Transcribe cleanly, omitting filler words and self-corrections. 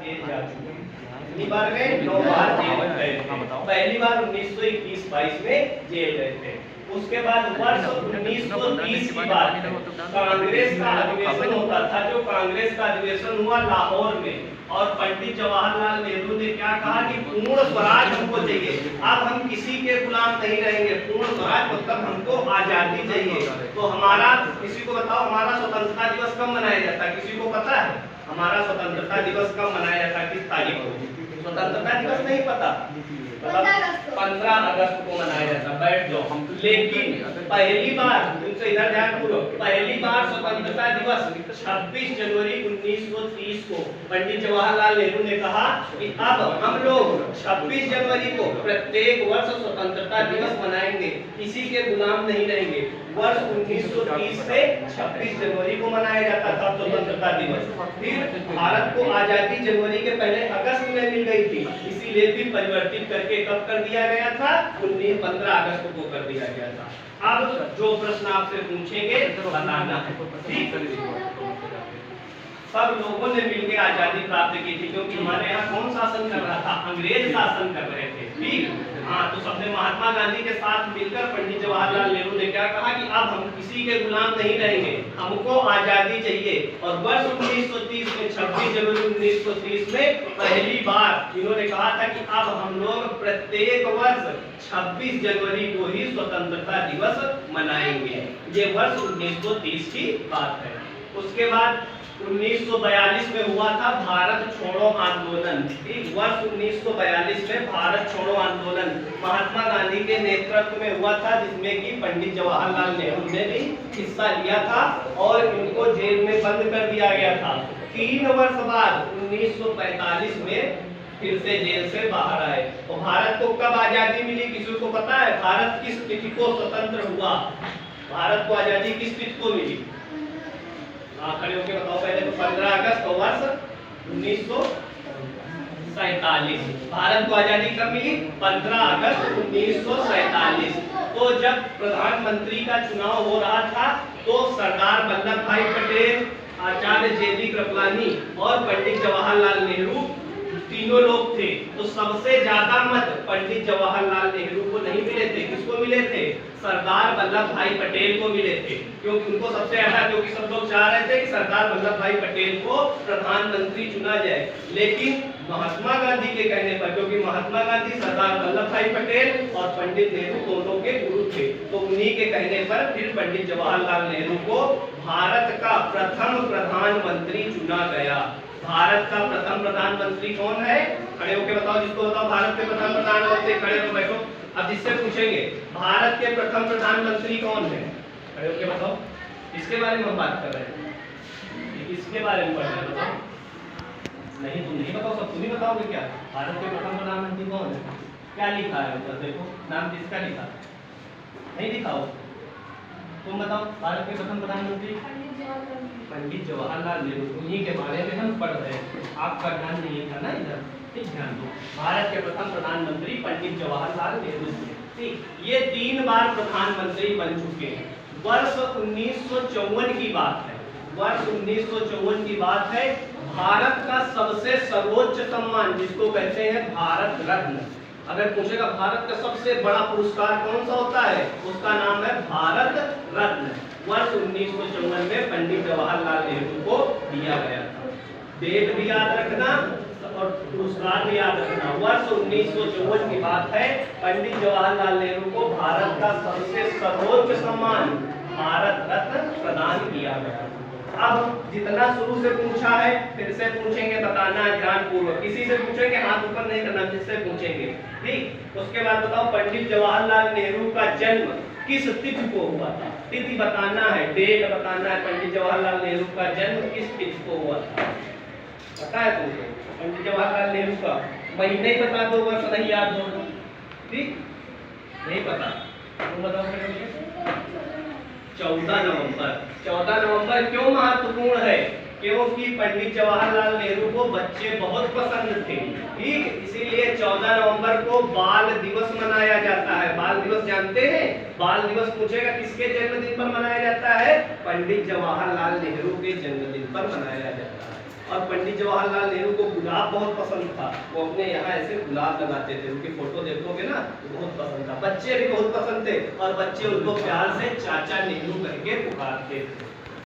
Jail जा चुके हैं। कितनी बार गए? 9 बार जेल गए थे। पहली बार 1921-22 में जेल गए थे। उसके बाद वर्ष 1930 की बात है, कांग्रेस का अधिवेशन होता था, जो कांग्रेस का अधिवेशन हुआ लाहौर में, और पंडित जवाहरलाल नेहरू ने क्या कहा कि पूर्ण स्वराज हमको चाहिए, अब हम किसी के गुलाम नहीं रहेंगे, पूर्ण स्वराज मतलब हमको आजादी चाहिए। तो हमारा, किसी को बताओ हमारा स्वतंत्रता दिवस कब मनाया जाता है? किसी को पता है हमारा स्वतंत्रता दिवस कब मनाया जाता है, किस तारीख को? स्वतंत्रता दिवस नहीं पता, 15 अगस्त को मनाया जाता। बैठ जाओ। लेकिन पहली बार, तुमसे इधर ध्यान पूर्व, पहली बार स्वतंत्रता दिवस 26 जनवरी 1930 को पंडित जवाहरलाल नेहरू ने कहा कि अब हम लोग 26 जनवरी को प्रत्येक वर्ष स्वतंत्रता दिवस मनाएंगे, किसी के गुलाम नहीं रहेंगे। वर्ष 1930 से 26 जनवरी को मनाया जाता था स्वतंत्रता दिवस। फिर भारत को आजादी जनवरी के पहले अगस्त में मिल गई थी, इसीलिए भी परिवर्तित करके कब कर दिया गया था? 15 अगस्त को कर दिया गया था। अब जो प्रश्न आपसे पूछेंगे बताना है, ठीक? सब लोगों ने मिलकर आजादी प्राप्त की थी, क्योंकि हमारे यहाँ कौन शासन कर रहा था? अंग्रेज शासन कर रहे थे, ठीक? हाँ, तो सबने महात्मा गांधी के साथ मिलकर पंडित जवाहरलाल नेहरू ने क्या कहा कि अब हम किसी के गुलाम नहीं रहेंगे, हमको आजादी चाहिए। और वर्ष 1930 में 26 जनवरी 1930 में पहली बार इन्होंने कहा था कि अब हम लोग प्रत्येक वर्ष 26 जनवरी को ही स्वतंत्रता दिवस मनाएंगे। ये वर्ष 1930 की बात है। उसके बाद 1942 में हुआ था भारत छोड़ो आंदोलन, ठीक? वर्ष 1942 में भारत छोड़ो आंदोलन महात्मा गांधी के नेतृत्व में हुआ था, जिसमें कि पंडित जवाहरलाल नेहरू ने भी हिस्सा लिया था और इनको जेल में बंद कर दिया गया था। 3 वर्ष बाद 1945 में फिर से जेल से बाहर आए। तो भारत को कब आजादी मिली, किसी को पता है? भारत किस तिथि को स्वतंत्र हुआ? भारत को आजादी किस तिथि को मिली? खड़े होके बताओ पहले। तो 15 अगस्त वर्ष 1947। भारत को आजादी कब मिली? 15 अगस्त 1947। तो जब प्रधानमंत्री का चुनाव हो रहा था, तो सरदार वल्लभ भाई पटेल, आचार्य जे.बी. कृपलानी और पंडित जवाहरलाल नेहरू तीनों लोग थे। तो सबसे ज्यादा मत पंडित जवाहरलाल नेहरू को नहीं मिले थे। किसको मिले थे? सरदार वल्लभ भाई पटेल को मिले थे, क्योंकि उनको सबसे ज्यादा, क्योंकि सब लोग चाह रहे थे कि सरदार वल्लभ भाई पटेल को प्रधानमंत्री चुना जाए। लेकिन महात्मा गांधी के कहने पर, क्योंकि महात्मा गांधी सरदार वल्लभ भाई पटेल और पंडित नेहरू दोनों के गुरु थे, तो उन्हीं के कहने पर फिर पंडित जवाहरलाल नेहरू को भारत का प्रथम प्रधानमंत्री चुना गया। भारत का प्रथम प्रधानमंत्री कौन है? खड़े होकर बताओ, जिसको बताओ भारत के प्रथम प्रधानमंत्री। खड़े होकर बैठो। अब जिससे पूछेंगे भारत के प्रथम प्रधानमंत्री कौन है, खड़े होकर बताओ। इसके बारे में हम बात कर रहे हैं, इसके बारे में पढ़ रहे हैं, बताओ। नहीं, तुम नहीं बताओ, सब तुम ही बताओगे क्या? भारत के प्रथम प्रधानमंत्री कौन है? क्या लिखा है ऊपर देखो, नाम किसका लिखा? नहीं लिखा हो? तुम बताओ, भारत के प्रथम प्रधानमंत्री पंडित जवाहरलाल नेहरू, उन्हीं के बारे में हम पढ़ रहे हैं। आपका ध्यान नहीं था ना इधर, ठीक? ध्यान दो। भारत के प्रथम प्रधानमंत्री पंडित जवाहरलाल नेहरू थे, ठीक? ये 3 बार प्रधानमंत्री बन चुके हैं। वर्ष 1954 की बात है, वर्ष 1954 की बात है। भारत का सबसे सर्वोच्च सम्मान, जिसको कहते हैं भारत रत्न, अगर पूछेगा भारत का सबसे बड़ा पुरस्कार कौन सा होता है, उसका नाम है भारत रत्न। वर्ष 1954 में पंडित जवाहरलाल नेहरू को दिया गया था। डेट भी याद रखना और पुरस्कार भी याद रखना। वर्ष 1954 की बात है, पंडित जवाहरलाल नेहरू को भारत का सबसे सर्वोच्च सम्मान भारत रत्न प्रदान किया गया। अब जितना शुरू से पूछा है फिर से पूछेंगे, बताना ध्यान पूर्वक। किसी से पूछेंगे हाथ ऊपर नहीं करना, जिससे पूछेंगे, ठीक? उसके बाद बताओ पंडित जवाहरलाल नेहरू का जन्म किस तिथि को हुआ था? तिथि बताना है, डेट बताना है। पंडित जवाहरलाल नेहरू का जन्म किस तिथि को हुआ था? पता है तुमको पंडित जवाहरलाल नेहरू का? महीने ही बता दो, वर्ष नहीं याद हो, ठीक? नहीं पता, तुम बताओ। 14 नवंबर। 14 नवंबर क्यों महत्वपूर्ण है? क्योंकि पंडित जवाहरलाल नेहरू को बच्चे बहुत पसंद थे, ठीक? इसीलिए 14 नवंबर को बाल दिवस मनाया जाता है। बाल दिवस जानते हैं? बाल दिवस पूछेगा किसके जन्मदिन पर मनाया जाता है? पंडित जवाहरलाल नेहरू के जन्मदिन पर मनाया जाता है। और पंडित जवाहरलाल नेहरू को गुलाब बहुत पसंद था, वो अपने यहाँ ऐसे गुलाब लगाते थे, उनकी फोटो देखोगे ना तो बहुत पसंद था। बच्चे भी बहुत पसंद थे और बच्चे उनको प्यार से चाचा नेहरू करके पुकारते थे।